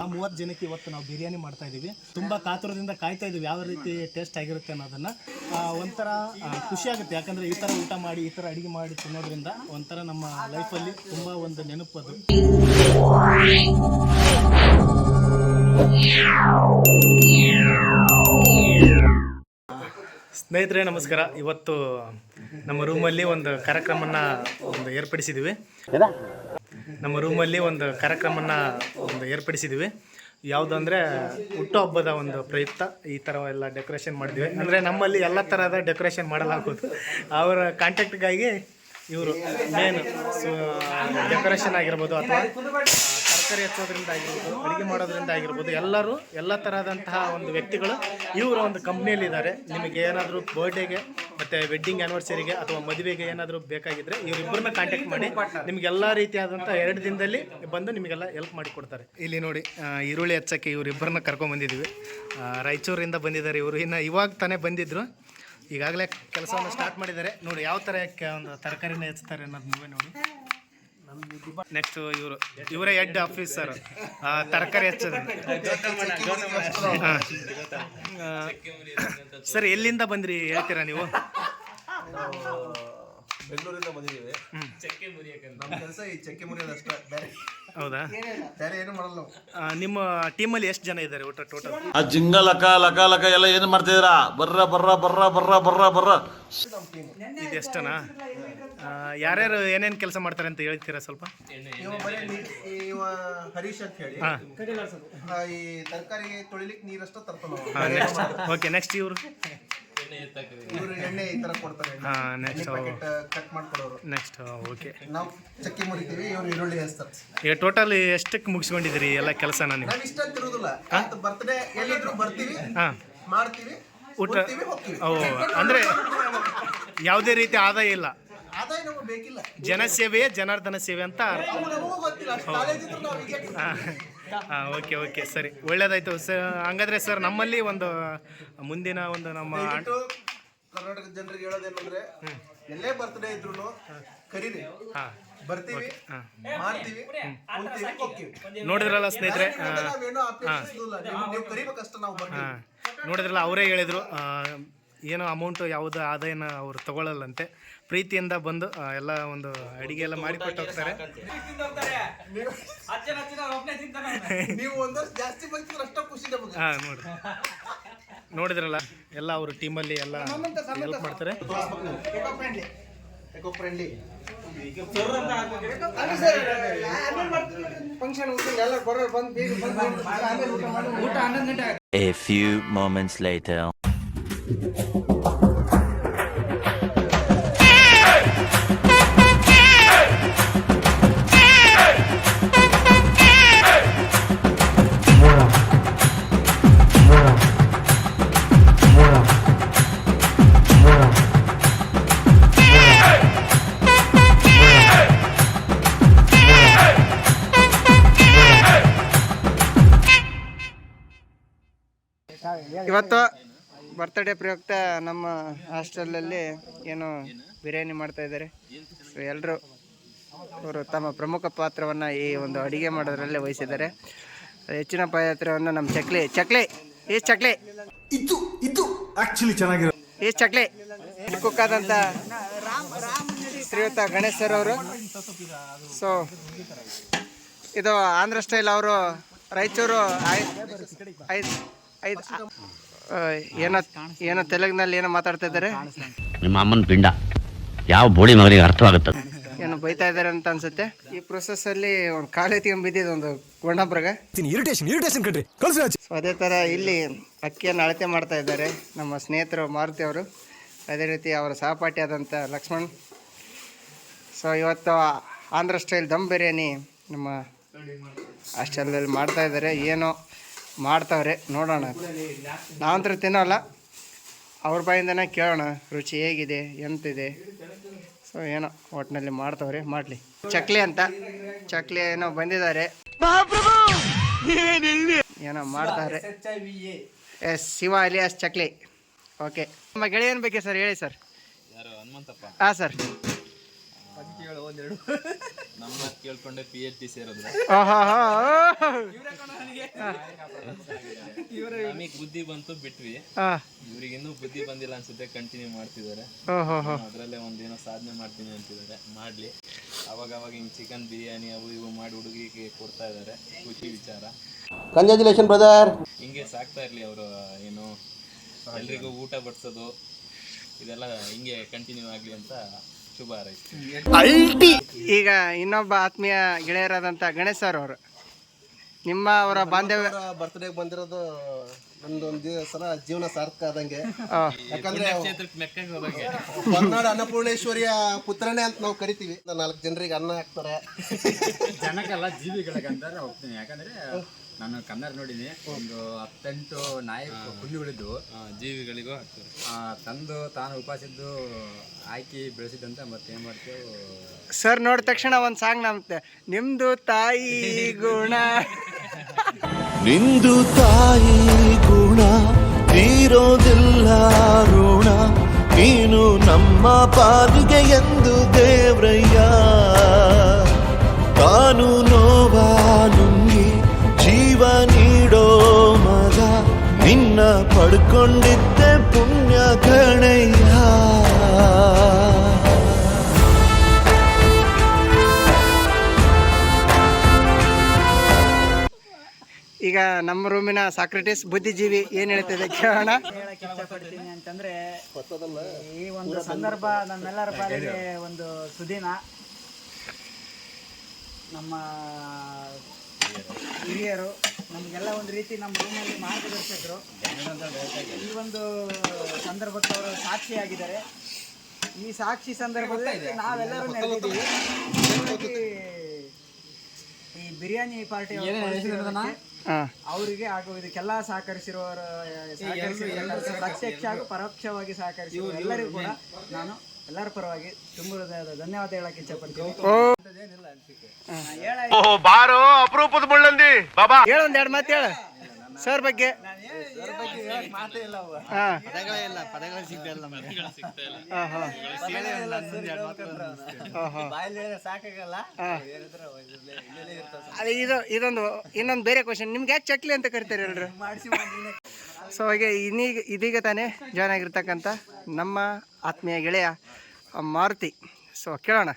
30 ಜನಕ್ಕೆ ಇವತ್ತು ನಾವು ಬಿರಿಯಾನಿ ಮಾಡ್ತಾ ಇದ್ದೀವಿ. ತುಂಬ ಕಾತುರದಿಂದ ಕಾಯ್ತಾ ಇದ್ದೀವಿ ಯಾವ ರೀತಿ ಟೇಸ್ಟ್ ಆಗಿರುತ್ತೆ ಅನ್ನೋದನ್ನು. ಒಂಥರ ಖುಷಿ ಆಗುತ್ತೆ, ಯಾಕಂದರೆ ಈ ಥರ ಊಟ ಮಾಡಿ ಈ ಥರ ಅಡುಗೆ ಮಾಡಿ ತಿನ್ನೋದ್ರಿಂದ ಒಂಥರ ನಮ್ಮ ಲೈಫಲ್ಲಿ ತುಂಬ ಒಂದು ನೆನಪದು. ಸ್ನೇಹಿತರೆ ನಮಸ್ಕಾರ. ಇವತ್ತು ನಮ್ಮ ರೂಮಲ್ಲಿ ಒಂದು ಕಾರ್ಯಕ್ರಮನ ಏರ್ಪಡಿಸಿದ್ದೀವಿ. ಯಾವುದು ಅಂದರೆ ಹುಟ್ಟುಹಬ್ಬದ ಒಂದು ಪ್ರಯುಕ್ತ ಈ ಥರ ಎಲ್ಲ ಡೆಕೋರೇಷನ್ ಮಾಡಿದ್ವಿ. ಅಂದರೆ ನಮ್ಮಲ್ಲಿ ಎಲ್ಲ ಥರದ ಡೆಕೋರೇಷನ್ ಮಾಡಲಾಗೋದು. ಅವರ ಕಾಂಟ್ಯಾಕ್ಟ್ಗಾಗಿ ಇವರು ಮೇನ್ ಡೆಕೋರೇಷನ್ ಆಗಿರ್ಬೋದು ಅಥವಾ ತರಕಾರಿ ಹೆಚ್ಚೋದ್ರಿಂದ ಆಗಿರ್ಬೋದು, ಅಡುಗೆ ಮಾಡೋದ್ರಿಂದ ಆಗಿರ್ಬೋದು, ಎಲ್ಲರೂ ಎಲ್ಲ ಥರದಂತಹ ಒಂದು ವ್ಯಕ್ತಿಗಳು ಇವರ ಒಂದು ಕಂಪ್ನಿಯಲ್ಲಿದ್ದಾರೆ. ನಿಮಗೆ ಏನಾದರೂ ಬರ್ಡೇಗೆ ಮತ್ತು ವೆಡ್ಡಿಂಗ್ ಆ್ಯನಿವರ್ಸರಿಗೆ ಅಥವಾ ಮದುವೆಗೆ ಏನಾದರೂ ಬೇಕಾಗಿದ್ದರೆ ಇವರಿಬ್ಬರನ್ನ ಕಾಂಟ್ಯಾಕ್ಟ್ ಮಾಡಿ ನಿಮಗೆಲ್ಲ ರೀತಿಯಾದಂಥ 2 ದಿನದಲ್ಲಿ ಬಂದು ನಿಮಗೆಲ್ಲ ಹೆಲ್ಪ್ ಮಾಡಿಕೊಡ್ತಾರೆ. ಇಲ್ಲಿ ನೋಡಿ ಈರುಳ್ಳಿ ಹೆಚ್ಚೋಕ್ಕೆ ಇವರಿಬ್ಬರನ್ನ ಕರ್ಕೊಂಡ್ಬಂದಿದ್ದೀವಿ. ರಾಯಚೂರಿಂದ ಬಂದಿದ್ದಾರೆ ಇವರು. ಇವಾಗ ತಾನೇ ಬಂದಿದ್ದರು, ಈಗಾಗಲೇ ಕೆಲಸವನ್ನು ಸ್ಟಾರ್ಟ್ ಮಾಡಿದ್ದಾರೆ. ನೋಡಿ ಯಾವ ಥರ ಒಂದು ತರಕಾರಿನ ಹೆಚ್ಚುತ್ತಾರೆ ಅನ್ನೋದು ನೀವೇ ನೋಡಿ. ನೆಕ್ಸ್ಟ್ ಇವರೇ ಹೆಡ್ ಆಫೀಸರ್ ತರಕಾರಿ ಹೆಚ್ಚೋದು. ಸರ್ ಎಲ್ಲಿಂದ ಬಂದ್ರಿ ಹೇಳ್ತೀರಾ ನೀವು? ಬೆಂಗಳೂರಿಂದ ಬಂದಿದ್ದೀವಿ. ನಮ್ಮ ಕೆಲಸ ಈ ಚಕ್ಕೆ ಮುರಿಯೋದಷ್ಟೇ, ಹೌದಾ? ಬೇರೆ ಏನು ಮಾಡಲ್ಲ. ನಿಮ್ಮ ಟೀಮಲ್ಲಿ ಎಷ್ಟು ಜನ ಇದ್ದಾರೆ ಒಟ್ಟು ಟೋಟಲ್? ಆ ಜಿಂಗ ಲಕ ಲಕ ಲಕ ಎಲ್ಲ ಏನು ಮಾಡ್ತಿದ್ದೀರಾ? ಬರ್ರ ಬರ್ರ ಬರ್ರ ಬರ್ರ ಬರ್ರ ಬರ್ರ. ಇದು ಎಷ್ಟನಾ? ಯಾರ್ಯಾರು ಏನೇನು ಕೆಲಸ ಮಾಡ್ತಾರೆ ಅಂತ ಹೇಳ್ತೀರಾ ಸ್ವಲ್ಪ? ಇವ ಹರೀಶ್ ಅಂತ ಹೇಳಿ ಈ ತರಕಾರಿ ತೊಳಿಲಿಕ್ಕೆ ನೀರಷ್ಟ ತರ್ತಾನೆ. ಓಕೆ, ನೆಕ್ಸ್ಟ್ ಇವರು ಎಣ್ಣೆ ಈ ತರ ಕೊಡ್ತಾರೆ. ಕಟ್ ಮಾಡ್ಕೊಡೋರು. ನೆಕ್ಸ್ಟ್ ಓಕೆ, ನಾವು ಚಕ್ಕೆ ಮುರಿತೀವಿ, ಇವ್ರು ಈರುಳ್ಳಿ ಹಚ್ತಾರೆ. ಈಗ ಟೋಟಲ್ ಎಷ್ಟಕ್ಕೆ ಮುಗಿಸ್ಕೊಂಡಿದ್ದೀರಿ ಎಲ್ಲ ಕೆಲಸನ ನೀವು? ನಾವು ಇಷ್ಟ ಅಂತಿರೋದಿಲ್ಲ, ಬರ್ತ್ಡೇ ಎಲ್ಲಿದ್ರು ಬರ್ತೀವಿ, ಮಾಡ್ತೀವಿ, ಊಟ. ಅಂದರೆ ಯಾವುದೇ ರೀತಿ ಆದಾಯ ಇಲ್ಲ, ಆದಾಯ ನಮಗೆ ಬೇಕಿಲ್ಲ. ಜನಸೇವೆಯೇ ಜನಾರ್ದನ ಸೇವೆ ಅಂತ. ಓಕೆ ಓಕೆ, ಸರಿ, ಒಳ್ಳೇದಾಯ್ತು ಸರ್. ಹಂಗಾದ್ರೆ ಸರ್ ನಮ್ಮಲ್ಲಿ ಒಂದು ಮುಂದಿನ ಒಂದು ನಮ್ಮ ಕರ್ನಾಟಕ ಜನರಿಗೆ ಹೇಳೋದೇನಂದ್ರೆ, ಎಲ್ಲೇ ಬರ್ತ್ಡೇ ಇದ್ರು ಕರೀರಿ, ಬರ್ತೀವಿ, ಮಾಡ್ತೀವಿ, ನೋಡಿದ್ರಲ್ಲ ಸ್ನೇಹಿತರೆ, ನೋಡಿದ್ರಲ್ಲ ಅವರೇ ಹೇಳಿದ್ರು ಏನೋ ಅಮೌಂಟು ಯಾವುದು ಆದಾಯನ ಅವರು ತಗೊಳ್ಳಲ್ಲಂತೆ. ಪ್ರೀತಿಯಿಂದ ಬಂದು ಎಲ್ಲ ಒಂದು ಅಡಿಗೆ ಎಲ್ಲ ಮಾಡಿಕೊಟ್ಟು ಹೋಗ್ತಾರೆ. ನೋಡಿದ್ರಲ್ಲ ಎಲ್ಲ ಅವರು ಟೀಮಲ್ಲಿ ಎಲ್ಲ ಹೆಲ್ಪ್ ಮಾಡ್ತಾರೆ. A few moments later. ಇವತ್ತು ಬರ್ತ್ಡೇ ಪ್ರಯುಕ್ತ ನಮ್ಮ ಹಾಸ್ಟೆಲಲ್ಲಿ ಏನು ಬಿರಿಯಾನಿ ಮಾಡ್ತಾ ಇದ್ದಾರೆ. ಸೊ ಎಲ್ಲರೂ ಅವರು ತಮ್ಮ ಪ್ರಮುಖ ಪಾತ್ರವನ್ನು ಈ ಒಂದು ಅಡುಗೆ ಮಾಡೋದ್ರಲ್ಲೇ ವಹಿಸಿದ್ದಾರೆ. ಹೆಚ್ಚಿನ ಪಾತ್ರವನ್ನು ನಮ್ಮ ಚಕ್ಲಿ ಇದು ಆಕ್ಚುಲಿ ಚೆನ್ನಾಗಿರೋ ಈ ಚಕ್ಲಿ ಕುಕ್ಕಾದಂಥ ಶ್ರೀಯುತ ಗಣೇಶ್ ಸರ್ ಅವರು. ಸೊ ಇದು ಆಂಧ್ರ ಸ್ಟೈಲ್, ಅವರು ರಾಯಚೂರು ಏನೋ ತೆಲುಗಿನಲ್ಲಿ ಏನೋ ಮಾತಾಡ್ತಾ ಇದ್ದಾರೆ. ನಿಮ್ಮ ಅಮ್ಮನ ಪಿಂಡ ಯಾವ ಬೋಳಿ ಮಗನಿಗೆ ಅರ್ಥವಾಗುತ್ತೆ, ಏನು ಬೈತಾ ಇದ್ದಾರೆ ಅಂತ ಅನ್ಸುತ್ತೆ. ಈ ಪ್ರೊಸೆಸ್ ಅಲ್ಲಿ ಒಂದು ಕಾಲು ಎತ್ಕೊಂಡ್ ಬಿದ್ದಿದ್ದು ಒಂದು ಗೊಂಡಾಬ್ರಗ ಇರಿಟೇಷನ್ ಕಣ್ರಿ. ಸೊ ಅದೇ ಥರ ಇಲ್ಲಿ ಅಕ್ಕಿಯನ್ನು ಅಳತೆ ಮಾಡ್ತಾ ಇದ್ದಾರೆ ನಮ್ಮ ಸ್ನೇಹಿತರು ಮಾರುತಿ ಅವರು, ಅದೇ ರೀತಿ ಅವರ ಸಹಪಾಠಿ ಆದಂಥ ಲಕ್ಷ್ಮಣ್. ಸೊ ಇವತ್ತು ಆಂಧ್ರ ಸ್ಟೈಲ್ ದಮ್ ಬಿರಿಯಾನಿ ನಮ್ಮ ಹಾಸ್ಟೆಲಲ್ಲಿ ಮಾಡ್ತಾ ಇದ್ದಾರೆ. ಏನೋ ಮಾಡ್ತಾವ್ರೆ, ನೋಡೋಣ. ನಾವಂತೂ ತಿನ್ನೋಲ್ಲ, ಅವ್ರ ಬಾಯಿಂದನೇ ಕೇಳೋಣ ರುಚಿ ಹೇಗಿದೆ ಎಂತಿದೆ. ಸೊ ಏನೋ ಒಟ್ಟಿನಲ್ಲಿ ಮಾಡ್ತಾವ್ರೆ, ಮಾಡಲಿ. ಚಕ್ಲಿ ಅಂತ ಚಕ್ಲಿ ಏನೋ ಬಂದಿದ್ದಾರೆ, ಏನೋ ಮಾಡ್ತಾರೆ. Yes, Shiva alias Chakli. Okay, ನಮ್ಮ ಗೆಳೆಯನ್ ಬಗ್ಗೆ ಸರ್ ಹೇಳಿ ಸರ್. ಹಾಂ ಸರ್. ನಮ್ಮ ಮಾತು ಕೇಳ್ಕೊಂಡೆ PhD ಸೇರಿದ್ರು. ನಮಗೆ ಬುದ್ಧಿ ಬಂತು ಬಿಟ್ವಿ. ಇವ್ರಿಗಿನ್ನೂ ಬುದ್ಧಿ ಬಂದಿಲ್ಲ ಅನ್ಸುತ್ತೆ, ಕಂಟಿನ್ಯೂ ಮಾಡ್ತಿದ್ದಾರೆ. ಅದರಲ್ಲೇ ಒಂದೇನೋ ಸಾಧನೆ ಮಾಡ್ತೀನಿ ಅಂತಿದ್ದಾರೆ, ಮಾಡ್ಲಿ. ಅವಾಗ ಹಿಂಗ್ ಚಿಕನ್ ಬಿರಿಯಾನಿ ಅವು ಇವು ಮಾಡಿ ಹುಡುಗಿಗೆ ಕೊಡ್ತಾ ಇದ್ದಾರೆ, ಖುಷಿ ವಿಚಾರ. Congratulation brother. ಹಿಂಗೆ ಸಾಕ್ತಾ ಇರ್ಲಿ ಅವರು, ಏನು ಎಲ್ರಿಗೂ ಊಟ ಬಡಿಸೋದು ಇದೆಲ್ಲ ಹಿಂಗೆ ಕಂಟಿನ್ಯೂ ಆಗಲಿ ಅಂತ ಶುಭ ಹಾರೈಸ್ತೀನಿ. ಈಗ ಇನ್ನೊಬ್ಬ ಆತ್ಮೀಯ ಗೆಳೆಯರಾದಂಥ ಗಣೇಶ್ ಸರ್ ಅವರು, ನಿಮ್ಮ ಅವರ ಬಾಂಧವ್ಯ ಬರ್ತ್ಡೇಗೆ ಬಂದಿರೋದು ನಮ್ದೊಂದು ಸಲ ಜೀವನ ಸಾರ್ಥಕ ಆದಂಗೆ. ಯಾಕಂದ್ರೆ ಮೆಕ್ಕಗೆ ಹೋದಂಗೆ ಹೊರನಾಡು ಅನ್ನಪೂರ್ಣೇಶ್ವರಿಯ ಪುತ್ರನೇ ಅಂತ ನಾವು ಕರಿತೀವಿ. 4 ಜನರಿಗೆ ಅನ್ನ ಹಾಕ್ತಾರೆ. ಜನಕ್ಕೆಲ್ಲ ಜೀವಿಗಳಿಗೆ ಅಂತ ಹೋಗ್ತೀನಿ. ಯಾಕಂದ್ರೆ ನಾನು ಕನ್ನಡ ನೋಡಿನಿ, ಒಂದು 18 ನಾಯಿ ಹುಲ್ಲಿಗಳಿದ್ದು ಜೀವಿಗಳಿಗೂ ಹಾಕ್ತಾರೆ. ತಂದು ತಾನು ಉಪಾಸಿದ್ದು ಹಾಕಿ ಬೆಳೆಸಿದಂತ ಮತ್ತೆ ಏನ್ ಮಾಡ್ತೇವೆ ಸರ್ ನೋಡಿದ ತಕ್ಷಣ ಒಂದು ಸಾಂಗ್ ನಮ್ತೆ, ನಿಮ್ದು ತಾಯಿ ಗುಣ, ನಿಂದು ತಾಯಿ ಗುಣ ತೀರೋದಿಲ್ಲ ಋಣ, ನೀನು ನಮ್ಮ ಪಾಲಿಗೆ ಎಂದು ದೇವ್ರಯ್ಯ. ತಾನು ನೋವಾ ನುಂಗಿ ಜೀವ ನೀಡೋ ಮಗ, ನಿನ್ನ ಪಡ್ಕೊಂಡಿದ್ದೆ ಪುಣ್ಯ ಗಣಯ್ಯ. ಈಗ ನಮ್ಮ ರೂಮಿನ ಸಾಕ್ರೆಟಿಸ್ ಬುದ್ಧಿಜೀವಿ ಏನು ಹೇಳ್ತಿದೆ ಕೇಳೋಣ. ಹೇಳಕ್ಕೆ ಇಷ್ಟಪಡ್ತೀನಿ ಅಂತಂದ್ರೆ, ಈ ಒಂದು ಸಂದರ್ಭ ನಮ್ಮೆಲ್ಲರ ಪಾಲಿಗೆ ಒಂದು ಸುದಿನ. ನಮ್ಮ ಹಿರಿಯರು ನಮಗೆಲ್ಲ ಒಂದು ರೀತಿ ನಮ್ಮ ರೂಮಲ್ಲಿ ಮಾರ್ಗದರ್ಶಕರು. ಈ ಒಂದು ಸಂದರ್ಭಕ್ಕೆ ಅವರು ಸಾಕ್ಷಿಯಾಗಿದ್ದಾರೆ. ಈ ಸಾಕ್ಷಿ ಸಂದರ್ಭದಲ್ಲಿ ನಾವೆಲ್ಲರೂ ನೆರೆದಿದ್ದೀವಿ. ಈ ಬಿರಿಯಾನಿ ಪಾರ್ಟಿ ಅವರಿಗೆ ಹಾಗೂ ಇದಕ್ಕೆಲ್ಲ ಸಹಕರಿಸಿರುವವರು, ಪ್ರತ್ಯಕ್ಷ ಹಾಗೂ ಪರೋಕ್ಷವಾಗಿ ಸಹಕರಿಸಿರುವ ಎಲ್ಲರಿಗೂ ಕೂಡ ನಾನು ಎಲ್ಲರ ಪರವಾಗಿ ತುಂಬ ಧನ್ಯವಾದ ಹೇಳಕ್ಕೆ ಇಷ್ಟಪಡ್ತೀನಿ. ಹೇಳೊಂದು 2 ಮಾತು ಹೇಳ ಸರ್ ಬಗ್ಗೆ. ಅದೇ ಇದೊಂದು ಇನ್ನೊಂದು ಬೇರೆ ಕ್ವಶನ್, ನಿಮ್ಗೆ ಯಾಕೆ ಚಕ್ಲಿ ಅಂತ ಕರಿತಾರೆ ಎಲ್ರು? ಸೊ ಹಾಗೆ ಇದೀಗ ತಾನೇ ಜಾಯ್ನ್ ಆಗಿರ್ತಕ್ಕಂಥ ನಮ್ಮ ಆತ್ಮೀಯ ಗೆಳೆಯ ಮಾರುತಿ. ಸೊ ಕೇಳೋಣ,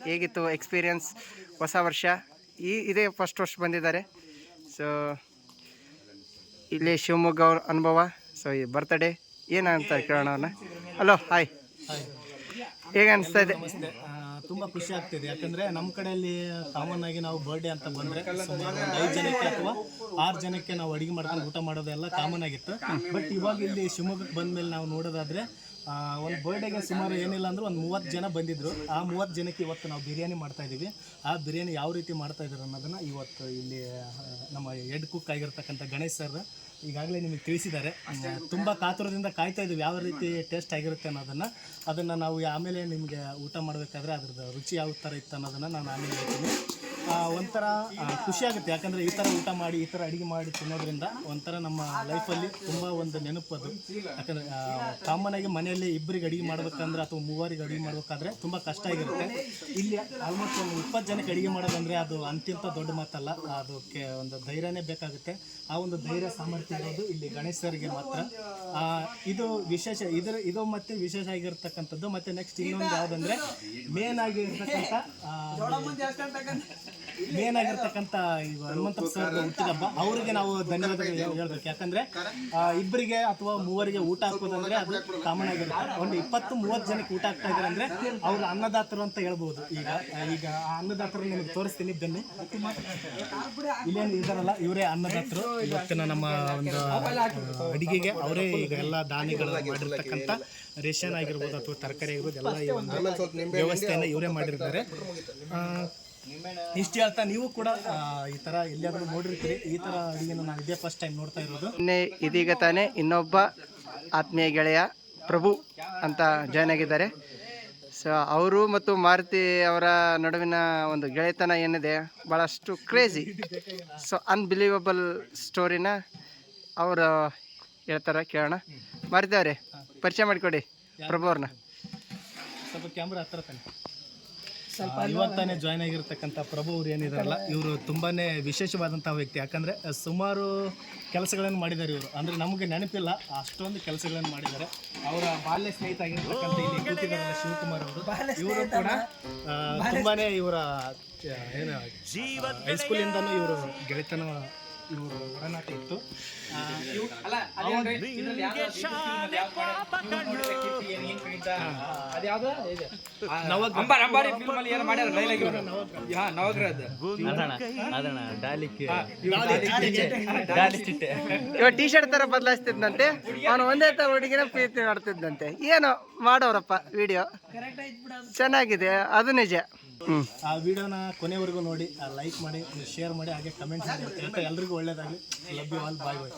ಹೇಗಿತ್ತು ಎಕ್ಸ್ಪೀರಿಯನ್ಸ್? ಹೊಸ ವರ್ಷ ಇದೇ ಫಸ್ಟ್ ವರ್ಷ ಬಂದಿದ್ದಾರೆ. ಸೊ ಇಲ್ಲಿ ಶಿವಮೊಗ್ಗ ಅವ್ರ ಅನುಭವ, ಸೊ ಈ ಬರ್ತಡೇ ಏನಂತ ಕೇಳೋಣ ಅವ್ರನ್ನ. ಹಲೋ, ಹಾಯ್, ಹೇಗೆ ಅನಿಸ್ತಾ ಇದೆ? ತುಂಬ ಖುಷಿ ಆಗ್ತಿದೆ. ಯಾಕಂದರೆ ನಮ್ಮ ಕಡೆಯಲ್ಲಿ ಕಾಮನ್ ಆಗಿ ನಾವು ಬರ್ಡೇ ಅಂತ ಬಂದರೆ ಸುಮಾರು 5 ಜನಕ್ಕೆ ಅಥವಾ 6 ಜನಕ್ಕೆ ನಾವು ಅಡುಗೆ ಮಾಡ್ಕೊಂಡು ಊಟ ಮಾಡೋದೆಲ್ಲ ಕಾಮನ್ ಆಗಿತ್ತು. ಬಟ್ ಇವಾಗ ಇಲ್ಲಿ ಶಿವಮೊಗ್ಗಕ್ಕೆ ಬಂದಮೇಲೆ ನಾವು ನೋಡೋದಾದರೆ ಒಂದು ಬರ್ಡೇಗೆ ಸುಮಾರು ಏನಿಲ್ಲ ಅಂದರೂ ಒಂದು 30 ಜನ ಬಂದಿದ್ದರು. ಆ 30 ಜನಕ್ಕೆ ಇವತ್ತು ನಾವು ಬಿರಿಯಾನಿ ಮಾಡ್ತಾಯಿದ್ದೀವಿ. ಆ ಬಿರಿಯಾನಿ ಯಾವ ರೀತಿ ಮಾಡ್ತಾಯಿದ್ದಾರೆ ಅನ್ನೋದನ್ನು ಇವತ್ತು ಇಲ್ಲಿ ನಮ್ಮ ಹೆಡ್ ಕುಕ್ ಆಗಿರ್ತಕ್ಕಂಥ ಗಣೇಶ್ ಸರ್ ಈಗಾಗಲೇ ನಿಮಗೆ ತಿಳಿಸಿದ್ದಾರೆ. ತುಂಬ ಕಾತುರದಿಂದ ಕಾಯ್ತಾ ಇದ್ದೀವಿ ಯಾವ ರೀತಿ ಟೇಸ್ಟ್ ಆಗಿರುತ್ತೆ ಅದನ್ನು ನಾವು ಆಮೇಲೆ ನಿಮಗೆ ಊಟ ಮಾಡಬೇಕಾದ್ರೆ ಅದ್ರದ್ದು ರುಚಿ ಯಾವ ಥರ ಇತ್ತು ಅನ್ನೋದನ್ನು ನಾನು ಆಮೇಲೆ ಹೇಳ್ತೀನಿ. ಒಂಥರ ಖುಷಿಯಾಗುತ್ತೆ. ಯಾಕಂದರೆ ಈ ಥರ ಊಟ ಮಾಡಿ ಈ ಥರ ಅಡುಗೆ ಮಾಡಿ ತಿನ್ನೋದ್ರಿಂದ ಒಂಥರ ನಮ್ಮ ಲೈಫಲ್ಲಿ ತುಂಬ ಒಂದು ನೆನಪು ಅದು. ಯಾಕಂದರೆ ಕಾಮನ್ ಆಗಿ ಮನೆಯಲ್ಲಿ ಇಬ್ಬರಿಗೆ ಅಡುಗೆ ಮಾಡ್ಬೇಕಂದ್ರೆ ಅಥವಾ 3 ಅಡುಗೆ ಮಾಡಬೇಕಾದ್ರೆ ತುಂಬ ಕಷ್ಟ ಆಗಿರುತ್ತೆ. ಇಲ್ಲಿ ಆಲ್ಮೋಸ್ಟ್ ಒಂದು 20 ಜನಕ್ಕೆ ಅಡುಗೆ ಮಾಡೋದಂದರೆ ಅದು ಅಂತಿಂತ ದೊಡ್ಡ ಮಾತಲ್ಲ, ಅದಕ್ಕೆ ಒಂದು ಧೈರ್ಯನೇ ಬೇಕಾಗುತ್ತೆ. ಆ ಒಂದು ಧೈರ್ಯ ಸಾಮರ್ಥ್ಯ ಇರೋದು ಇಲ್ಲಿ ಗಣೇಶ್ ಸರ್ಗೆ ಮಾತ್ರ. ಇದು ವಿಶೇಷ, ಇದು ಮತ್ತೆ ವಿಶೇಷ ಆಗಿರ್ತಕ್ಕಂಥದ್ದು. ಮತ್ತು ನೆಕ್ಸ್ಟ್ ಇನ್ನೊಂದು ಯಾವುದಂದರೆ ಮೇನ್ ಆಗಿರ್ತಕ್ಕಂಥ ಈಗ ಹನುಮಂತಪ್ಪ ಸರ್ ಹುಟ್ಟಿದಬ್ಬ, ಅವರಿಗೆ ನಾವು ಧನ್ಯವಾದ ಹೇಳ್ಬೇಕು. ಯಾಕಂದರೆ ಇಬ್ಬರಿಗೆ ಅಥವಾ 3 ಊಟ ಹಾಕೋದಂದರೆ ಅದು ಕಾಮನ್ ಆಗಿರುತ್ತೆ. ಒಂದು 20-30 ಜನಕ್ಕೆ ಊಟ ಹಾಕ್ತಾ ಇದ್ದಾರೆ ಅಂದರೆ ಅವರು ಅನ್ನದಾತರು ಅಂತ ಹೇಳ್ಬೋದು. ಈಗ ಆ ಅನ್ನದಾತರು ನಿಮಗೆ ತೋರಿಸ್ತೀನಿ, ಬನ್ನಿ. ಇಲ್ಲೇನು ಇದಾರಲ್ಲ, ಇವರೇ ಅನ್ನದಾತರು. ಇವತ್ತಿನ ನಮ್ಮ ಒಂದು ಅಡಿಗೆಗೆ ಅವರೇ ಈಗ ಎಲ್ಲ ದಾನಿಗಳು ಮಾಡಿರ್ತಕ್ಕಂಥ ರೇಷನ್ ಆಗಿರ್ಬೋದು ಅಥವಾ ತರಕಾರಿ ಆಗಿರ್ಬೋದು ಎಲ್ಲ ಈ ಒಂದು ವ್ಯವಸ್ಥೆಯನ್ನು ಇವರೇ ಮಾಡಿರ್ತಾರೆ. ಇಷ್ಟು ಹೇಳ್ತಾ ನೀವು ಕೂಡ ಈ ಥರ ಎಲ್ಲಿಯಾದರೂ ನೋಡಿರ್ತೀರಿ. ಈ ಥರ ಅಡುಗೆನ ನಾನು ಇದೇ ಫಸ್ಟ್ ಟೈಮ್ ನೋಡ್ತಾ ಇರೋದು. ಇದೀಗ ತಾನೇ ಇನ್ನೊಬ್ಬ ಆತ್ಮೀಯ ಗೆಳೆಯ ಪ್ರಭು ಅಂತ ಜಾಯ್ನ್ ಆಗಿದ್ದಾರೆ. ಸೊ ಅವರು ಮತ್ತು ಮಾರುತಿ ಅವರ ನಡುವಿನ ಒಂದು ಗೆಳೆತನ ಏನಿದೆ ಭಾಳಷ್ಟು ಕ್ರೇಜಿ. ಸೊ ಅನ್ಬಿಲೀವಬಲ್ ಸ್ಟೋರಿನ ಅವರು ಹೇಳ್ತಾರೆ, ಕೇಳೋಣ. ಮಾರುತಿ ಅವರೇ, ಪರಿಚಯ ಮಾಡಿಕೊಡಿ ಪ್ರಭು ಅವ್ರನ್ನ. ಸ್ವಲ್ಪ ಕ್ಯಾಮ್ರಾ ಹತ್ರ ತಾನೆ. ಇವಾಗ ತಾನೇ ಜಾಯ್ನ್ ಆಗಿರ್ತಕ್ಕಂಥ ಪ್ರಭು ಅವ್ರು ಏನಿದಾರಲ್ಲ ಇವರು ತುಂಬಾನೇ ವಿಶೇಷವಾದಂಥ ವ್ಯಕ್ತಿ. ಯಾಕಂದರೆ ಸುಮಾರು ಕೆಲಸಗಳನ್ನು ಮಾಡಿದ್ದಾರೆ ಇವರು. ಅಂದರೆ ನಮಗೆ ನೆನಪಿಲ್ಲ ಅಷ್ಟೊಂದು ಕೆಲಸಗಳನ್ನು ಮಾಡಿದ್ದಾರೆ. ಅವರ ಬಾಲ್ಯ ಸ್ನೇಹಿತ ಆಗಿರ್ತಕ್ಕಂಥ ಇಲ್ಲಿ ಕೂತಿದ್ದಾರಲ್ಲ ಶಿವಕುಮಾರ್ ಅವರು, ಇವರು ಕೂಡ ತುಂಬಾನೇ ಇವರ ಏನು ಹೈಸ್ಕೂಲಿಂದನೂ ಇವರು ಗೆಳೆತನ ಇವರು ಒಡನಾಟ ಇತ್ತು. ಇವಾಗ ಟೀ ಶರ್ಟ್ ತರ ಬದಲಾಯಿಸ್ತಿದ್ದಂತೆ, ಅವನು ಒಂದೇ ತರ ಹುಡುಗಿನ ಪ್ರೀತಿ ಮಾಡ್ತಿದ್ದಂತೆ. ಏನೋ ಮಾಡೋರಪ್ಪ ವಿಡಿಯೋ ಚೆನ್ನಾಗಿದೆ, ಅದು ನಿಜ. ಆ ವಿಡಿಯೋನ ಕೊನೆವರೆಗೂ ನೋಡಿ, ಲೈಕ್ ಮಾಡಿ, ಶೇರ್ ಮಾಡಿ, ಹಾಗೆ ಕಮೆಂಟ್ ಮಾಡಿ. ಎಲ್ರಿಗೂ ಒಳ್ಳೇದಾಗಲಿ. Love you all. Bye bye.